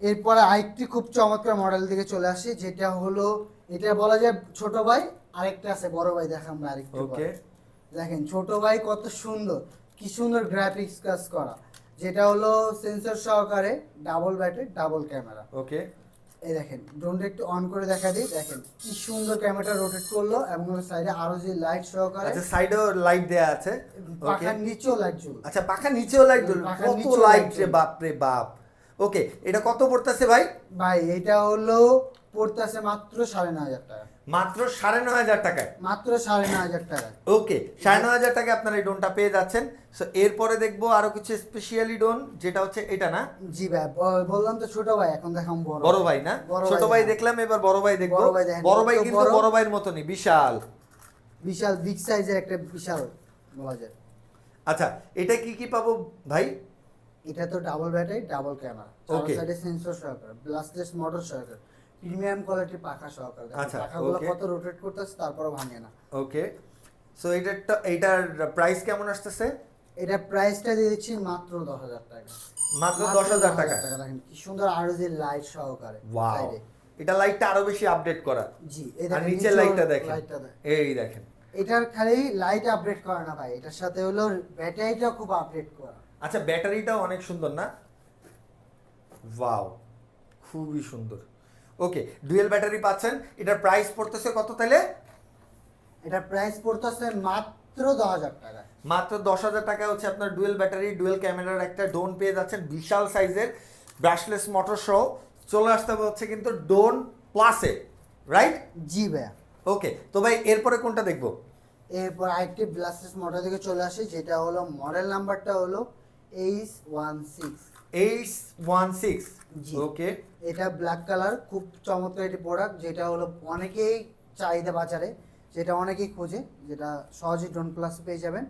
এরপরে আরেকটি খুব চমৎকার মডেল দিকে চলে আসি, যেটা হলো এটা বলা যায় ছোট ভাই, আরেকটা আছে বড় ভাই, দেখাম আমরা আরেকটু পরে। ওকে, দেখেন ছোট ভাই কত সুন্দর, কি সুন্দর গ্রাফিক্স কাজ করা, যেটা হলো সেন্সর সহকারে, ডাবল ব্যাটারি, ডাবল ক্যামেরা। ওকে, এই দেখেন ড্রোনটা একটু অন করে দেখা দিই, দেখেন কি সুন্দর ক্যামেরাটা রোটেট করলো এবং সাইডে আরো যে লাইট সহকারে, আচ্ছা, সাইডেও লাইট দেয়া আছে। ওকে, পাখার নিচেও লাইট জ্বলবে। আচ্ছা, পাখা নিচেও লাইট জ্বলবে। পাখার কত নিচেও লাইট light রে, জ্বলবে। বাপ রে বাপ। ওকে, এটা কত পড়তেছে ভাই? ভাই এটা হলো পড়তেছে মাত্র 9500 টাকা। মাত্র 9500 টাকায়। মাত্র 9500 টাকা। ওকে, 9500 টাকায় আপনারা এই ড্রোনটা পেয়ে যাচ্ছেন। সো এরপরে দেখবো আরো কিছু স্পেশালি ড্রোন, যেটা হচ্ছে এটা না? জি ভাই, বললাম তো ছোট ভাই, এখন দেখাম বড় ভাই না? বড় ছোট ভাই হ্যাঁ। দেখলাম, এবার বড় ভাই দেখবো। বড় ভাই দেখেন, বড় ভাই কত কিন্তু বড়। বড় ভাইয়ের মতনই বিশাল। বিশাল বিগ সাইজের একটা বিশাল বলা যায়। আচ্ছা, এটা কি কি পাবো ভাই? এটা তো ডাবল ব্যাটারি, ডাবল ক্যামেরা, চার Okay. সাইডে সেন্সর সহকারে, ব্লাস্টলেস মোটর সহকারে, প্রিমিয়াম কোয়ালিটির পাখা সহকারে। দেখেন আচ্ছা, পাখাগুলো okay. কত রোটেট করতেছে তারপরও ভাঙে না। ওকে, সো এটার প্রাইস কেমন আসতেছে? এটা প্রাইসটা দিয়ে দিচ্ছি মাত্র 10000 টাকা। মাত্র 10000 টাকা। দেখেন কি সুন্দর আরো যে লাইট সহকারে ওয়াও, সাইডে। এটা লাইটটা আরো বেশি আপডেট করা। জি, এই আর দেখেন নিচের নিচেও লাইটটা দেখেন, লাইটটা দেখেন। এই দেখেন। এটার খালি লাইট আপডেট করা না ভাই, এটার সাথে হলো ব্যাটারিটা খুব আপডেট করা। আচ্ছা, ব্যাটারিটাও অনেক সুন্দর না? ওয়াও, খুবই সুন্দর। ওকে, ডুয়েল ব্যাটারি পাচ্ছেন। এটার প্রাইস পড়তেছে কত তাহলে? এটার প্রাইস পড়তেছে মাত্র 10000 টাকা। মাত্র 10,000 টাকায় হচ্ছে আপনার ডুয়েল ব্যাটারি ডুয়েল ক্যামেরার একটা ড্রোন পেয়ে যাচ্ছেন বিশাল সাইজের ব্রাশলেস মোটর সহ। চলে আসতে হবে হচ্ছে কিন্তু ড্রোন প্লাসে, রাইট? জি ভাইয়া। ওকে, তো ভাই এরপরে কোনটা দেখবো? এরপর আরেকটি ব্লাস্টেস মডেল থেকে চলে আসে, যেটা হলো মডেল নাম্বারটা হলো H16। H16, জি। ওকে। এটা ব্ল্যাক কালার, খুব চমৎকার একটি প্রোডাক্ট, যেটা হলো অনেকেই চাহিদা বাজারে, যেটা অনেকেই খোঁজে, যেটা সহজে ড্রোন প্লাস পেয়ে যাবেন।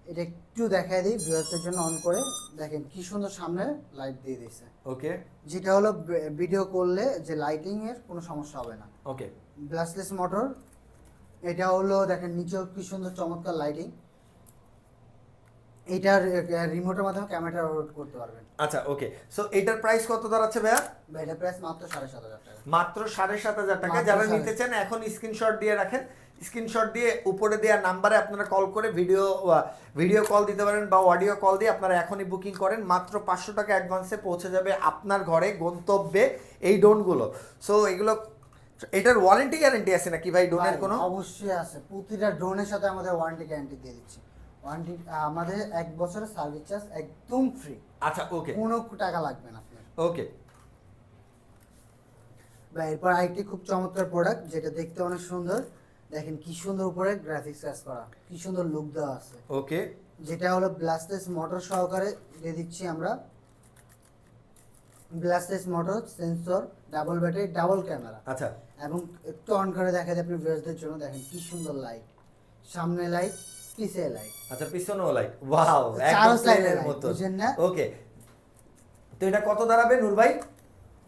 এটা একটু দেখাই দিই ভিউয়ারদের জন্য, অন করে দেখেন কি সুন্দর সামনে লাইট দিয়ে দিয়েছে, ওকে যেটা হলো ভিডিও করলে যে লাইটিং এর কোনো সমস্যা হবে না। ওকে ব্লাস্টলেস মোটর, এটা হলো দেখেন নিচেও কি সুন্দর চমৎকার লাইটিং। এটার রিমোটের মাধ্যমে ক্যামেরাটা রোটেট করতে পারবেন। আচ্ছা ওকে, সো এটার প্রাইস কত দাঁড়াচ্ছে ভাইয়া? এটা প্রাইস মাত্র 7,500 টাকা। মাত্র 7,500 টাকা। মাত্র যারা 7,500 নিতে চান এখন স্ক্রিনশট দিয়ে রাখেন, স্ক্রিনশট দিয়ে উপরে দেওয়া নাম্বারে আপনারা কল করে ভিডিও কল দিতে পারেন বা অডিও কল দিয়ে আপনারা এখনই বুকিং করেন। মাত্র 500 টাকা অ্যাডভান্সে পৌঁছে যাবে আপনার ঘরে গন্তব্যে এই ড্রোনগুলো। সো এগুলো, এটার ওয়ারেন্টি গ্যারেন্টি আছে নাকি ভাই ড্রোনের কোনো? অবশ্যই আছে, প্রতিটা ড্রোনের সাথে আমাদের ওয়ারেন্টি গ্যারান্টি দিয়ে দিচ্ছি। ওয়ারেন্টি আমাদের 1 বছরের সার্ভিস চার্জ একদম ফ্রি। আচ্ছা ওকে, কোনো টাকা লাগবে না আপনার। ওকে। বা এরপর আরেকটি খুব চমৎকার প্রোডাক্ট, যেটা দেখতে অনেক সুন্দর, দেখেন কি সুন্দর উপরে গ্রাফিক্স কাজ করা, কি সুন্দর লুক দেওয়া আছে। ওকে, যেটা হলো ব্লাস্টলেস মোটর সহকারে দিয়ে দিচ্ছি আমরা। ব্লাস্টলেস motor, sensor, double battery, double camera. আচ্ছা এবং একটু অন করে দেখা যায় আপনি ভিউয়ারদের জন্য, দেখেন কি সুন্দর লাইট, সামনে লাইট, পিছে লাইট, আচ্ছা, পিছনেও লাইট, ওয়াও, চারো একদম সাইডে প্লেনের লাইট, মতো। বুঝছেন না? ওকে, তো এটা কত দাঁড়াবে নূর ভাই?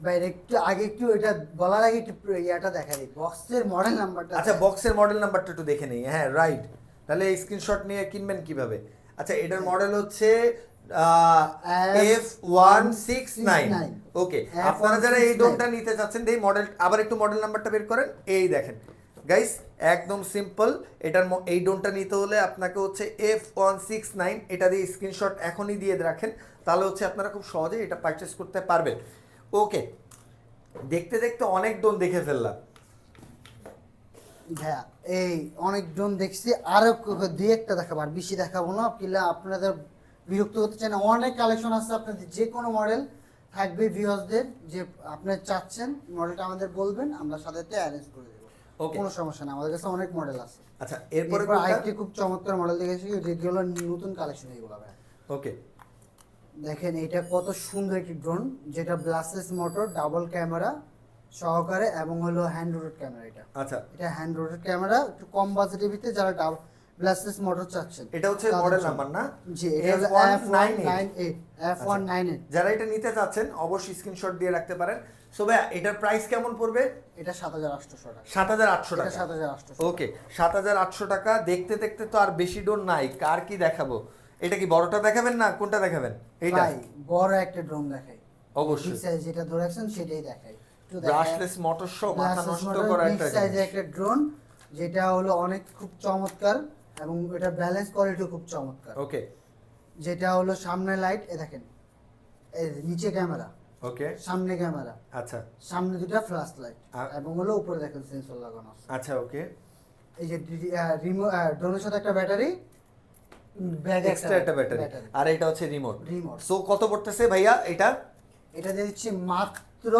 বাইরে একটু আগে একটু এটা বলার আগে একটু ইয়াটা দেখা দিই, বক্সের মডেল নাম্বারটা। আচ্ছা, বক্সের মডেল নাম্বারটা একটু দেখে নেই। হ্যাঁ রাইট, তাহলে স্ক্রিনশট নিয়ে কিনবেন কিভাবে? আচ্ছা, এটার মডেল হচ্ছে F169। ওকে, আপনারা যারা এই ড্রোনটা নিতে চাচ্ছেন, এই মডেল আবার একটু মডেল নাম্বারটা বের করেন। এই দেখেন গাইস, একদম সিম্পল। এই ড্রোনটা নিতে হলে আপনাকে হচ্ছে F169 এটা দিয়ে স্ক্রিনশট এখনই দিয়ে রাখেন, তাহলে হচ্ছে আপনারা খুব সহজে এটা পারচেস করতে পারবেন। ওকে, দেখতে দেখতে অনেক ড্রোন দেখে ফেললাম। হ্যাঁ, এই অনেক ড্রোন দেখছি, আরো দুই একটা দেখাবো, আর বেশি দেখাবো না, কিলা আপনাদের বিরক্ত করতে চাই না। অনেক কালেকশন আছে, আপনাদের যে কোনো মডেল থাকবে ভিউয়ার্সদের, যে আপনার চাচ্ছেন মডেলটা আমাদের বলবেন, আমরা সাথে অ্যারেঞ্জ করে দেবো। ওকে, কোনো সমস্যা না, আমাদের কাছে অনেক মডেল আছে। আচ্ছা এরপরে এরপর আরেকটি খুব চমৎকার মডেল দেখেছি, যেগুলো নতুন কালেকশন এগুলো। ওকে, দেখেন এটা কত সুন্দর একটি ড্রোন, যেটা ব্লাস্টলেস মোটর, ডাবল ক্যামেরা সহকারে, এবং হলো হ্যান্ড রোটেট ক্যামেরা। আচ্ছা, এটা হ্যান্ড রোটেট ক্যামেরা, একটু কম বাজেটের ভিতরে যারা ব্লাস্টলেস মোটর চাচ্ছেন। এটা হচ্ছে মডেল নাম্বার না? জি, এটা হলো F198। F198 যারা এটা নিতে চাচ্ছেন অবশ্যই স্ক্রিনশট দিয়ে রাখতে পারেন। সো ভাই, এটার প্রাইস কেমন পড়বে? এটা 7,800 টাকা। 7,800 এটা টাকা। 7,800। ওকে, 7,800 টাকা। দেখতে দেখতে তো আর বেশি ড্রোন নাই, কার কি দেখাবো? এটা কি বড়টা দেখাবেন না কোনটা দেখাবেন? এইটা ভাই বড় একটা ড্রোন দেখাই, অবশ্যই। বিগ সাইজ যেটা ধরে রাখছেন সেটাই দেখাই। ব্রাশলেস মোটর শো, মাথা নষ্ট করা বিগ একটা সাইজের জিনিস। একটা ড্রোন, যেটা হলো অনেক খুব চমৎকার, এবং এটা ব্যালেন্স কোয়ালিটি খুব চমৎকার। ওকে, যেটা হলো সামনে লাইট, এ দেখেন, এই নিচে ক্যামেরা, ওকে, সামনে ক্যামেরা, আচ্ছা সামনে দুটো ফ্ল্যাশ লাইট, আর- এবং হলো উপরে দেখেন সেন্সর লাগানো আছে। আচ্ছা, ওকে, এই যে ড্রোনের সাথে একটা ব্যাটারি, ব্যাগে এক্সট্রা একটা ব্যাটারি, আর এটা হচ্ছে রিমোট। রিমোট। সো কত পড়তেছে ভাইয়া এটা? এটা দিয়ে দিচ্ছি মাত্র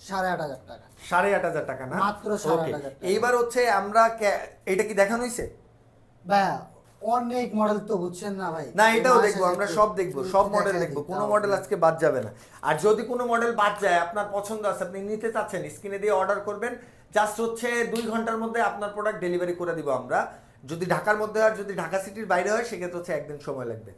8,500 টাকা। 8,500 টাকা না? মাত্র ওকে, 8,500 টাকা। এইবার হচ্ছে আমরা এটা কি দেখানো হয়েছে? ভাই অনেক মডেল তো বুঝছেন না ভাই। না, এটাও মাসে দেখবো, আমরা একটু- সব দেখবো, সব একটু মডেল দেখাই দেখবো, দিই, কোনো তাও মডেল আপনি- আজকে বাদ যাবে না। আর যদি কোনো মডেল বাদ যায়, আপনার পছন্দ আছে, আপনি নিতে চাচ্ছেন, স্ক্রিনে দিয়ে অর্ডার করবেন, জাস্ট হচ্ছে 2 ঘন্টার মধ্যে আপনার প্রোডাক্ট ডেলিভারি করে দিব আমরা। যদি ঢাকার মধ্যে আর যদি ঢাকা সিটির বাইরে হয়, সেক্ষেত্রে হচ্ছে 1 দিন সময় লাগবে।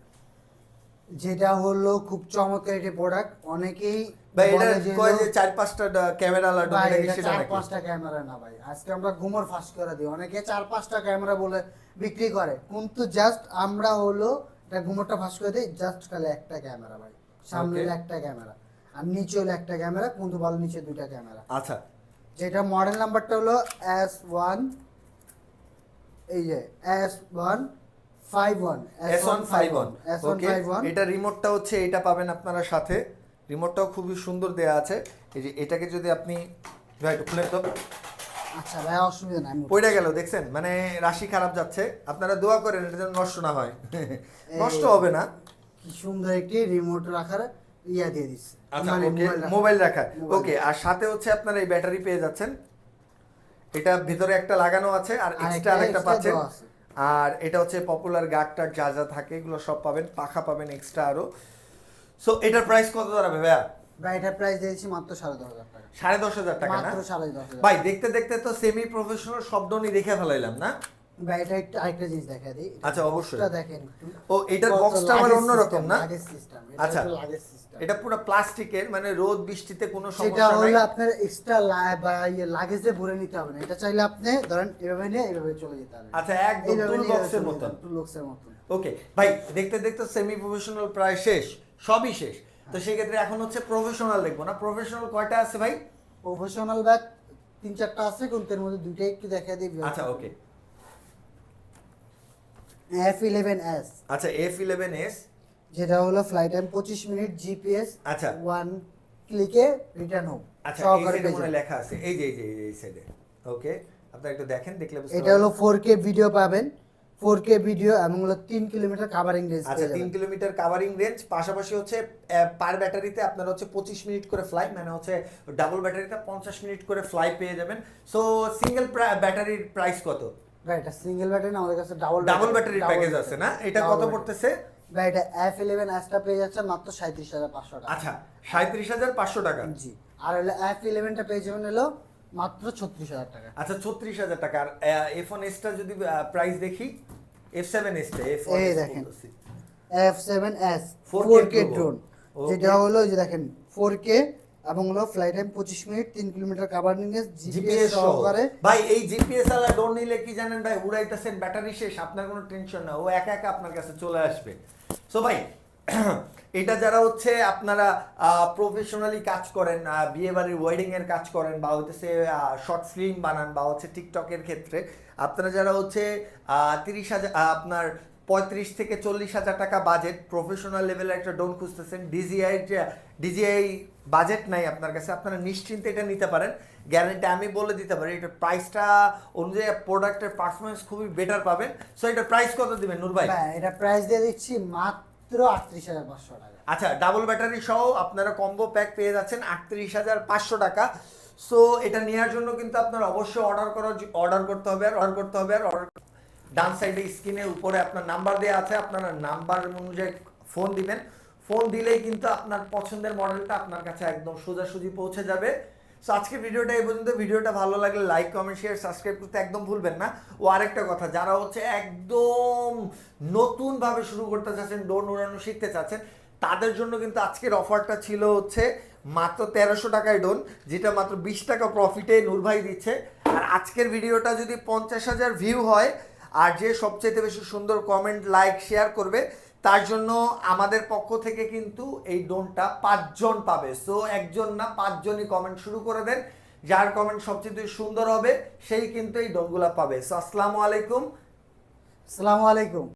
যেটা হলো খুব চমৎকার একটি প্রোডাক্ট, অনেকেই ভাই এটা বলে যে কয় যে 4-5টা ক্যামেরা লাড্ডু, ভাই এটা কি এটা সেটা নাকি? 4-5টা ক্যামেরা না ভাই, আজকে আমরা ঘুমোর ফাঁস করে দিই। অনেকে 4-5টা ক্যামেরা বলে বিক্রি করে, কিন্তু জাস্ট আমরা হলো এটা ঘুমোরটা ফাঁস করে দিই, জাস্ট খালি একটা ক্যামেরা ভাই, সামনে Okay. একটা ক্যামেরা আর নিচে হলো একটা ক্যামেরা, কিন্তু ভালো নিচে 2টা ক্যামেরা। আচ্ছা, যেটা মডেল নাম্বারটা হলো S1, এই যে S151 S151। ওকে, S151। এটা রিমোটটা হচ্ছে এটা পাবেন আপনারা সাথে। রিমোটটাও খুবই সুন্দর দেয়া আছে। এই যে এটাকে যদি আপনি ভাই একটু খুলে তো, আচ্ছা ভাই, অসুবিধা নাই, আমি পড়ে গেল দেখছেন, মানে রাশি খারাপ যাচ্ছে, আপনারা দোয়া করেন এটা যেন নষ্ট না হয়। নষ্ট হবে না। কি সুন্দর একটি রিমোট রাখার ইয়া দিয়ে দিচ্ছে, আচ্ছা মানে ওকে, মোবাইল মোবাইল রাখা মোবাইল ওকে। আর সাথে হচ্ছে আপনারা এই ব্যাটারি পেয়ে যাচ্ছেন, এটা ভিতরে একটা লাগানো আছে আর এক্সট্রা আরেকটা extra পাচ্ছেন। দেওয়া আছে। আর এটা হচ্ছে পপুলার গার্ডটার যা যা থাকে এগুলো সব পাবেন, পাখা পাবেন এক্সট্রা আরো। সো এটার প্রাইস কত দাঁড়াবে ভাইয়া? ভাই এটার প্রাইস দিয়েছি মাত্র 10,500 টাকা। 10,500 টাকা না? মাত্র 10,500। ভাই দেখতে দেখতে তো সেমি প্রফেশনাল শব্দনি দেখে ফেলাইলাম না? ভাই এটা একটু আরেকটা জিনিস দেখা দিই। আচ্ছা, অবশ্যই। এটা দেখেন একটু। ও এটার কত বক্সটা আবার লাগেজ অন্যরকম system, না? লাগেজ system, এটা আচ্ছা, হচ্ছে লাগেজ system। এটা পুরো প্লাস্টিকের, মানে রোদ বৃষ্টিতে কোনো সেটা সমস্যা নাই। হলো আপনার এক্সট্রা বা লাগেজে ভরে নিতে হবে না, এটা চাইলে আপনি ধরেন এভাবে নিয়ে এভাবে চলে যেতে পারেন। আচ্ছা, একদম টুল বক্সের মতন। টুল বক্সের মতন। ওকে ভাই, দেখতে দেখতে সেমি প্রফেশনাল প্রায় শেষ, সবই শেষ। তো সেই ক্ষেত্রে এখন হচ্ছে প্রফেশনাল দেখবো না। প্রফেশনাল কয়টা আছে ভাই? প্রফেশনাল ব্যাগ 3-4টা আছে, কিন্তু এর মধ্যে দুইটাই একটু দেখা দিই। আচ্ছা ওকে। F11s, আচ্ছা F11s, যেটা হলো ফ্লাইট টাইম 25 মিনিট, জিপিএস আচ্ছা। 1 ক্লিকে রিটার্ন হোক আচ্ছা এই সহকারে সাইডে পেয়ে মনে যাবেন। লেখা আছে, এই যে এই সাইডে। ওকে, আপনারা একটু দেখেন, দেখলে বুঝতে এটা হলো 4K ভিডিও পাবেন, 4K ভিডিও এবং হলো 3 কিলোমিটার কাভারিং রেঞ্জ। আচ্ছা 3 কিলোমিটার কাভারিং রেঞ্জ, পাশাপাশি হচ্ছে পার ব্যাটারিতে আপনার হচ্ছে 25 মিনিট করে ফ্লাই, মানে হচ্ছে ডাবল ব্যাটারিতে 50 মিনিট করে ফ্লাই পেয়ে যাবেন। সো সিঙ্গেল ব্যাটারির প্রাইস কত? ভাই এটা সিঙ্গেল ব্যাটারি না, আমাদের কাছে ডাবল ব্যাটারির প্যাকেজ আছে না? এটা কত পড়তেছে? ভাই এটা F11s টা পেয়ে যাচ্ছে মাত্র 37,500 টাকা। আচ্ছা 37,500 টাকা। জি, আর হলো F11 টা পেয়ে যাবেন হলো মাত্র 36,000 টাকা। আচ্ছা 36,000 টাকা। আর F1s টা যদি প্রাইস দেখি, F7s টা, এই F1s দেখেন। বলতেছি। F7s 4K 4K drone। Drone, Okay. যেটা হলো এই যে দেখেন 4K এবং হলো flight time 25 minute, 3 kilometre covering range, GPS সহকারে। ভাই এই জিপিএস আলা ডোর নিলে কি জানেন ভাই, উড়াইতেছেন ব্যাটারি শেষ, আপনার কোনো টেনশন না, ও একা একা আপনার কাছে চলে আসবে। সো ভাই এটা যারা হচ্ছে আপনারা প্রফেশনালি কাজ করেন, বিয়ে বাড়ির ওয়েডিং এর কাজ করেন, বা হচ্ছে শর্ট ফিল্ম বানান, বা হচ্ছে টিকটকের ক্ষেত্রে আপনারা যারা হচ্ছে 30,000 আপনার 35 থেকে 40,000 টাকা বাজেট প্রফেশনাল লেভেলের একটা ড্রোন খুঁজতেছেন, ডিজিআই বাজেট নাই আপনার কাছে, আপনারা নিশ্চিন্তে এটা নিতে পারেন। গ্যারান্টি আমি বলে দিতে পারি, এটা প্রাইসটা অনুযায়ী প্রোডাক্টের পারফরমেন্স খুবই বেটার পাবেন। সো এটা প্রাইস কত দিবেন নূর ভাই? ভাই এটা প্রাইস দিয়ে দিচ্ছি মাত্র 38,500 টাকা। আচ্ছা ডাবল ব্যাটারি সহ আপনারা কম্বো প্যাক পেয়ে যাচ্ছেন 38,500 টাকা। সো এটা নেওয়ার জন্য কিন্তু আপনার অবশ্যই অর্ডার করতে হবে। ডান সাইডে স্ক্রিনের উপরে আপনার নাম্বার দেওয়া আছে, আপনারা নাম্বার অনুযায়ী ফোন দিবেন। ফোন দিলেই কিন্তু আপনার পছন্দের মডেলটা আপনার কাছে একদম সোজাসুজি পৌঁছে যাবে। সো আজকের ভিডিওটা এই পর্যন্ত। ভিডিওটা ভালো লাগলে লাইক, কমেন্ট, শেয়ার, সাবস্ক্রাইব করতে একদম ভুলবেন না। ও আরেকটা কথা, যারা হচ্ছে একদম নতুনভাবে শুরু করতে চাচ্ছেন, ড্রোন উড়ানো শিখতে চাচ্ছেন, তাদের জন্য কিন্তু আজকের অফারটা ছিল হচ্ছে মাত্র 1300 টাকায় ড্রোন, যেটা মাত্র 20 টাকা প্রফিটে নূর ভাই দিচ্ছে। আর আজকের ভিডিওটা যদি 50,000 ভিউ হয়, আর যে সবচেয়ে বেশি সুন্দর কমেন্ট, লাইক, শেয়ার করবে, তার জন্য আমাদের পক্ষ থেকে কিন্তু এই ড্রোনটা 5 জন পাবে। সো একজন না, 5 জনই কমেন্ট শুরু করে দেন, যার কমেন্ট সবচেয়ে সুন্দর হবে সেই কিন্তু এই ড্রোনগুলো পাবে। সো আসসালামু আলাইকুম। আসসালামু আলাইকুম।